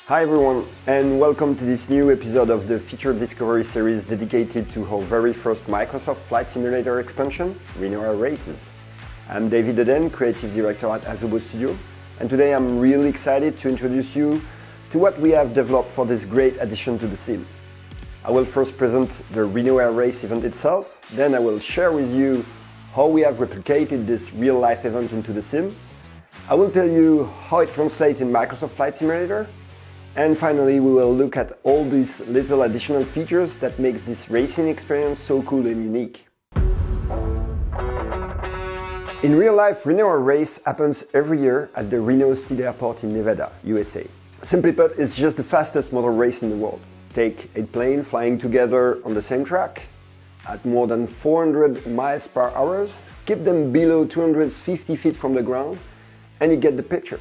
Hi everyone, and welcome to this new episode of the Feature Discovery series dedicated to our very first Microsoft Flight Simulator expansion, Reno Air Races. I'm David Dedeine, Creative Director at Asobo Studios, and today I'm really excited to introduce you to what we have developed for this great addition to the sim. I will first present the Reno Air Race event itself, then I will share with you how we have replicated this real-life event into the sim. I will tell you how it translates in Microsoft Flight Simulator, and finally we will look at all these little additional features that makes this racing experience so cool and unique. In real life, Reno Air Race happens every year at the Reno State Airport in Nevada, USA. Simply put, it's just the fastest motor race in the world. Take 8 planes flying together on the same track at more than 400 miles per hour, keep them below 250 feet from the ground, and you get the picture.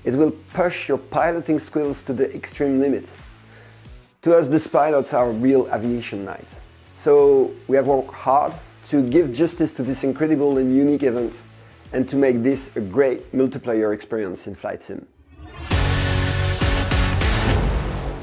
It will push your piloting skills to the extreme limit. To us, these pilots are real aviation knights. So we have worked hard to give justice to this incredible and unique event and to make this a great multiplayer experience in Flight Sim.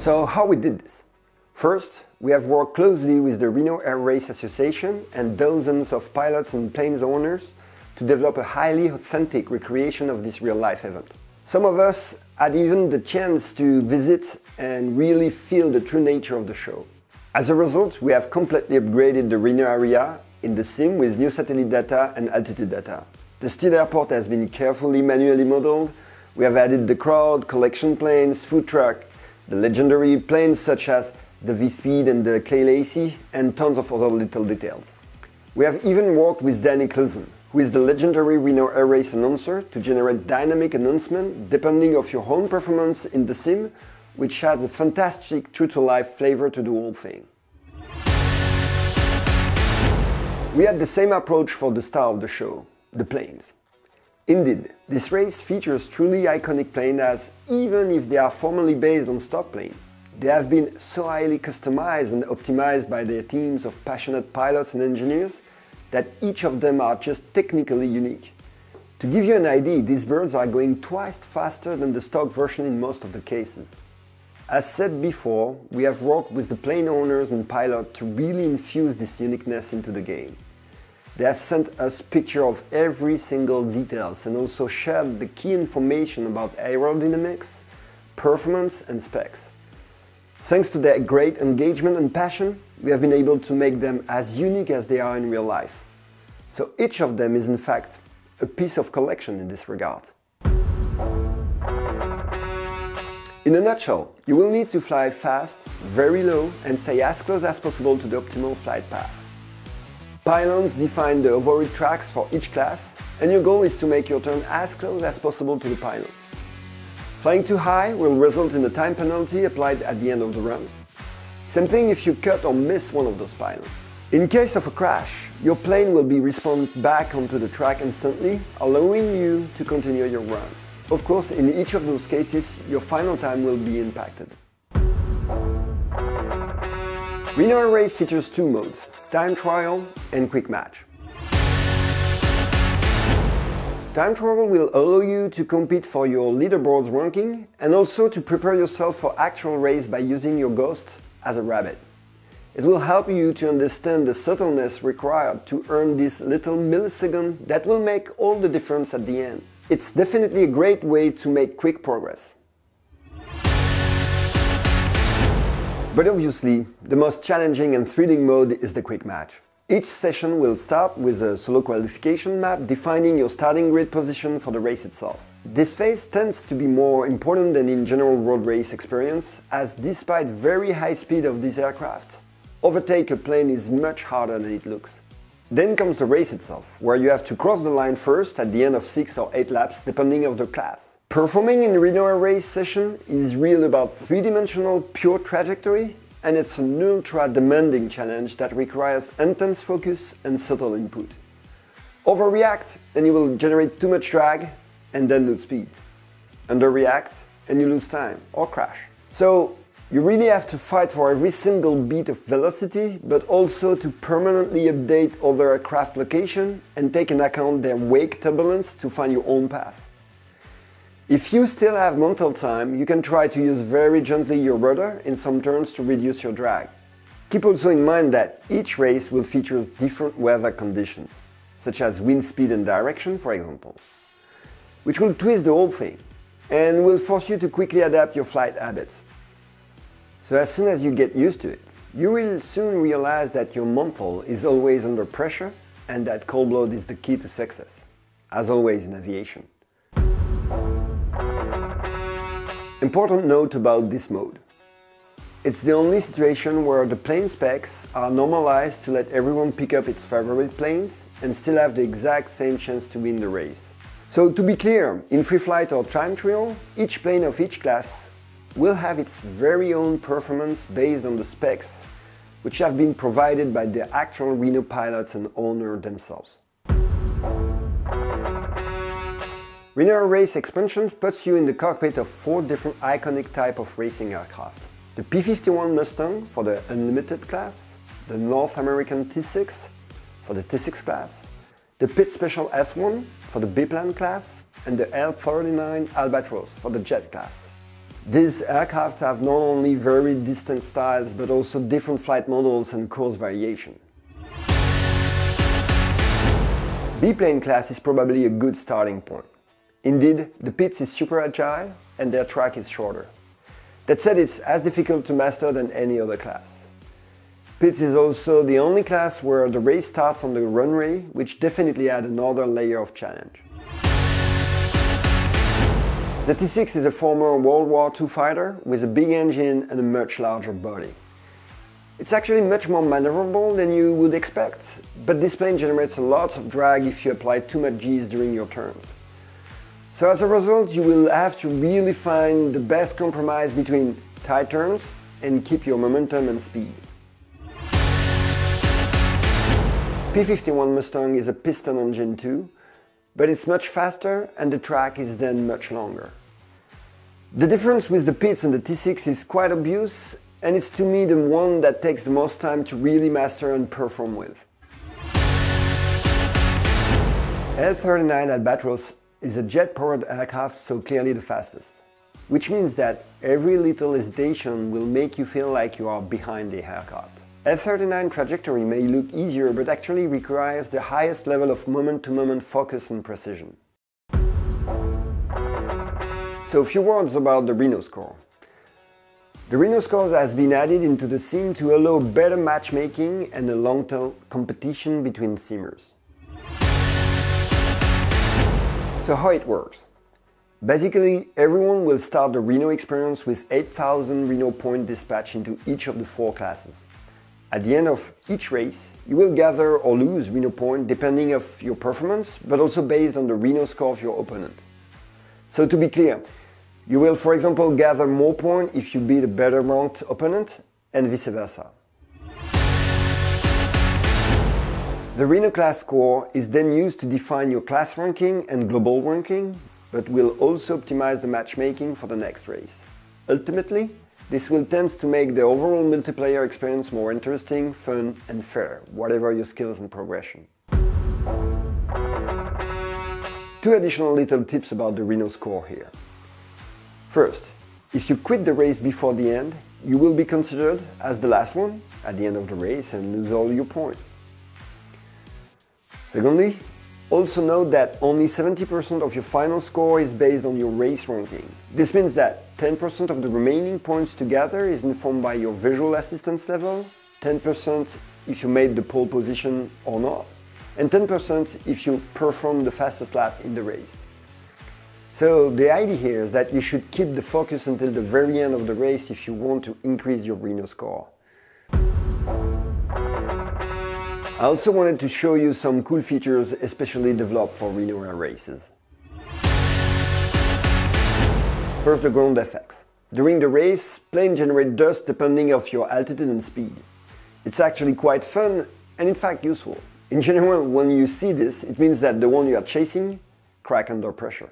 So how we did this? First, we have worked closely with the Reno Air Race Association and dozens of pilots and planes owners to develop a highly authentic recreation of this real-life event. Some of us had even the chance to visit and really feel the true nature of the show. As a result, we have completely upgraded the Reno area in the sim with new satellite data and altitude data. The State Airport has been carefully manually modeled. We have added the crowd, collection planes, food truck, the legendary planes such as the V-Speed and the Clay Lacy, and tons of other little details. We have even worked with Danny Clesen, who is the legendary Reno Air Race announcer, to generate dynamic announcement depending of your own performance in the sim, which adds a fantastic true-to-life flavor to the whole thing. We had the same approach for the star of the show, the planes. Indeed, this race features truly iconic planes, as even if they are formally based on stock planes, they have been so highly customized and optimized by their teams of passionate pilots and engineers that each of them are just technically unique. To give you an idea, these birds are going twice faster than the stock version in most of the cases. As said before, we have worked with the plane owners and pilots to really infuse this uniqueness into the game. They have sent us pictures of every single details and also shared the key information about aerodynamics, performance and specs. Thanks to their great engagement and passion, we have been able to make them as unique as they are in real life. So each of them is in fact a piece of collection in this regard. In a nutshell, you will need to fly fast, very low, and stay as close as possible to the optimal flight path. Pylons define the overhead tracks for each class, and your goal is to make your turn as close as possible to the pylons. Flying too high will result in a time penalty applied at the end of the run. Same thing if you cut or miss one of those pylons. In case of a crash, your plane will be respawned back onto the track instantly, allowing you to continue your run. Of course, in each of those cases, your final time will be impacted. Reno Air Race features 2 modes, time trial and quick match. Time trial will allow you to compete for your leaderboard's ranking and also to prepare yourself for actual race by using your ghost as a rabbit. It will help you to understand the subtleness required to earn this little millisecond that will make all the difference at the end. It's definitely a great way to make quick progress. But obviously, the most challenging and thrilling mode is the quick match. Each session will start with a solo qualification map defining your starting grid position for the race itself. This phase tends to be more important than in general road race experience, as despite very high speed of this aircraft, overtake a plane is much harder than it looks. Then comes the race itself, where you have to cross the line first at the end of 6 or 8 laps, depending on the class. Performing in Reno Air Race session is really about 3-dimensional pure trajectory, and it's an ultra-demanding challenge that requires intense focus and subtle input. Overreact and you will generate too much drag and then lose speed. Underreact and you lose time or crash. So you really have to fight for every single beat of velocity, but also to permanently update other aircraft location and take into account their wake turbulence to find your own path. If you still have mental time, you can try to use very gently your rudder in some turns to reduce your drag. Keep also in mind that each race will feature different weather conditions, such as wind speed and direction, for example, which will twist the whole thing and will force you to quickly adapt your flight habits. So as soon as you get used to it, you will soon realize that your mental is always under pressure and that cold blood is the key to success, as always in aviation. Important note about this mode. It's the only situation where the plane specs are normalized to let everyone pick up its favorite planes and still have the exact same chance to win the race. So to be clear, in free flight or time trial, each plane of each class will have its very own performance based on the specs, which have been provided by the actual Reno pilots and owner themselves. Reno Air Race expansion puts you in the cockpit of 4 different iconic types of racing aircraft. The P-51 Mustang for the Unlimited class, the North American T6 for the T6 class, the Pitt Special S1 for the Bplane class, and the L-39 Albatros for the Jet class. These aircraft have not only very distinct styles but also different flight models and course variation. Bplane class is probably a good starting point. Indeed, the Pitts is super agile and their track is shorter. That said, it's as difficult to master than any other class. Pitts is also the only class where the race starts on the runway, which definitely adds another layer of challenge. The T6 is a former World War II fighter with a big engine and a much larger body. It's actually much more maneuverable than you would expect, but this plane generates a lot of drag if you apply too much G's during your turns. So as a result, you will have to really find the best compromise between tight turns and keep your momentum and speed. P-51 Mustang is a piston engine too, but it's much faster and the track is then much longer. The difference with the Pitts and the T6 is quite obvious, and it's to me the one that takes the most time to really master and perform with. L-39 Albatros is a jet-powered aircraft, so clearly the fastest, which means that every little hesitation will make you feel like you are behind the aircraft. L-39 trajectory may look easier, but actually requires the highest level of moment-to-moment focus and precision. So a few words about the Reno Score. The Reno Score has been added into the sim to allow better matchmaking and a long-term competition between simmers. So how it works? Basically, everyone will start the Reno experience with 8,000 Reno points dispatched into each of the 4 classes. At the end of each race, you will gather or lose Reno points depending on your performance, but also based on the Reno Score of your opponent. So to be clear, you will, for example, gather more points if you beat a better ranked opponent, and vice versa. The Reno class score is then used to define your class ranking and global ranking, but will also optimize the matchmaking for the next race. Ultimately, this will tend to make the overall multiplayer experience more interesting, fun and fair, whatever your skills and progression. 2 additional little tips about the Reno Score here. First, if you quit the race before the end, you will be considered as the last one at the end of the race and lose all your points. Secondly, also note that only 70% of your final score is based on your race ranking. This means that 10% of the remaining points to gather is informed by your visual assistance level, 10% if you made the pole position or not, and 10% if you performed the fastest lap in the race. So the idea here is that you should keep the focus until the very end of the race if you want to increase your Reno score. I also wanted to show you some cool features especially developed for Reno Air Races. First, the ground effects. During the race, planes generate dust depending on your altitude and speed. It's actually quite fun and in fact useful. In general, when you see this, it means that the one you are chasing crack under pressure.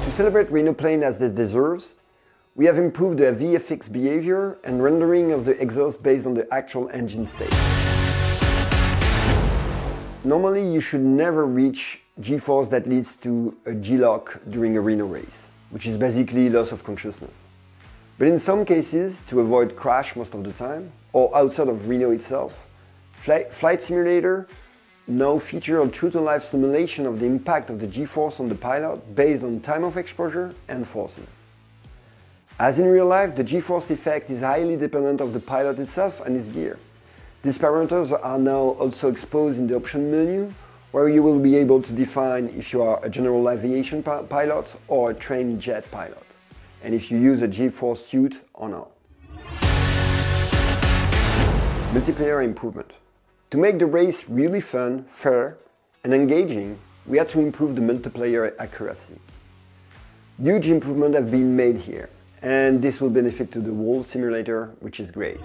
To celebrate Reno plane as they deserves, we have improved the VFX behavior and rendering of the exhaust based on the actual engine state. Normally, you should never reach G-force that leads to a G-lock during a Reno race, which is basically loss of consciousness. But in some cases, to avoid crash most of the time, or outside of Reno itself, Flight Simulator now feature a true-to-life simulation of the impact of the G-force on the pilot based on time of exposure and forces. As in real life, the G-force effect is highly dependent of the pilot itself and his gear. These parameters are now also exposed in the option menu, where you will be able to define if you are a general aviation pilot or a trained jet pilot, and if you use a G-force suit or not. Multiplayer improvement. To make the race really fun, fair, and engaging, we had to improve the multiplayer accuracy. Huge improvements have been made here, and this will benefit to the whole simulator, which is great.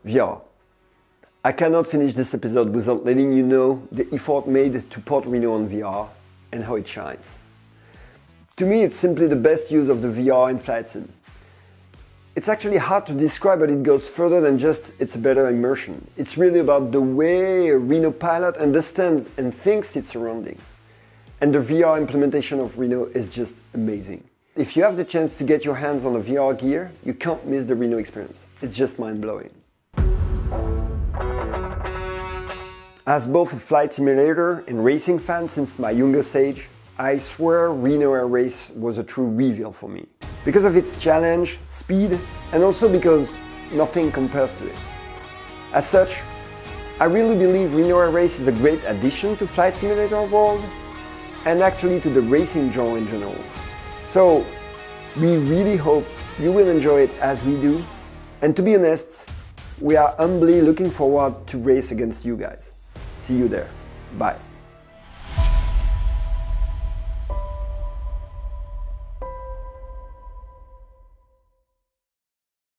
VR. I cannot finish this episode without letting you know the effort made to port Reno on VR and how it shines. To me, it's simply the best use of the VR in flight sim. It's actually hard to describe, but it goes further than just it's a better immersion. It's really about the way a Reno pilot understands and thinks its surroundings. And the VR implementation of Reno is just amazing. If you have the chance to get your hands on the VR gear, you can't miss the Reno experience. It's just mind-blowing. As both a flight simulator and racing fan since my youngest age, I swear Reno Air Race was a true reveal for me. Because of its challenge, speed, and also because nothing compares to it. As such, I really believe Reno Air Race is a great addition to flight simulator world, and actually to the racing genre in general. So, we really hope you will enjoy it as we do, and to be honest, we are humbly looking forward to race against you guys. See you there. Bye.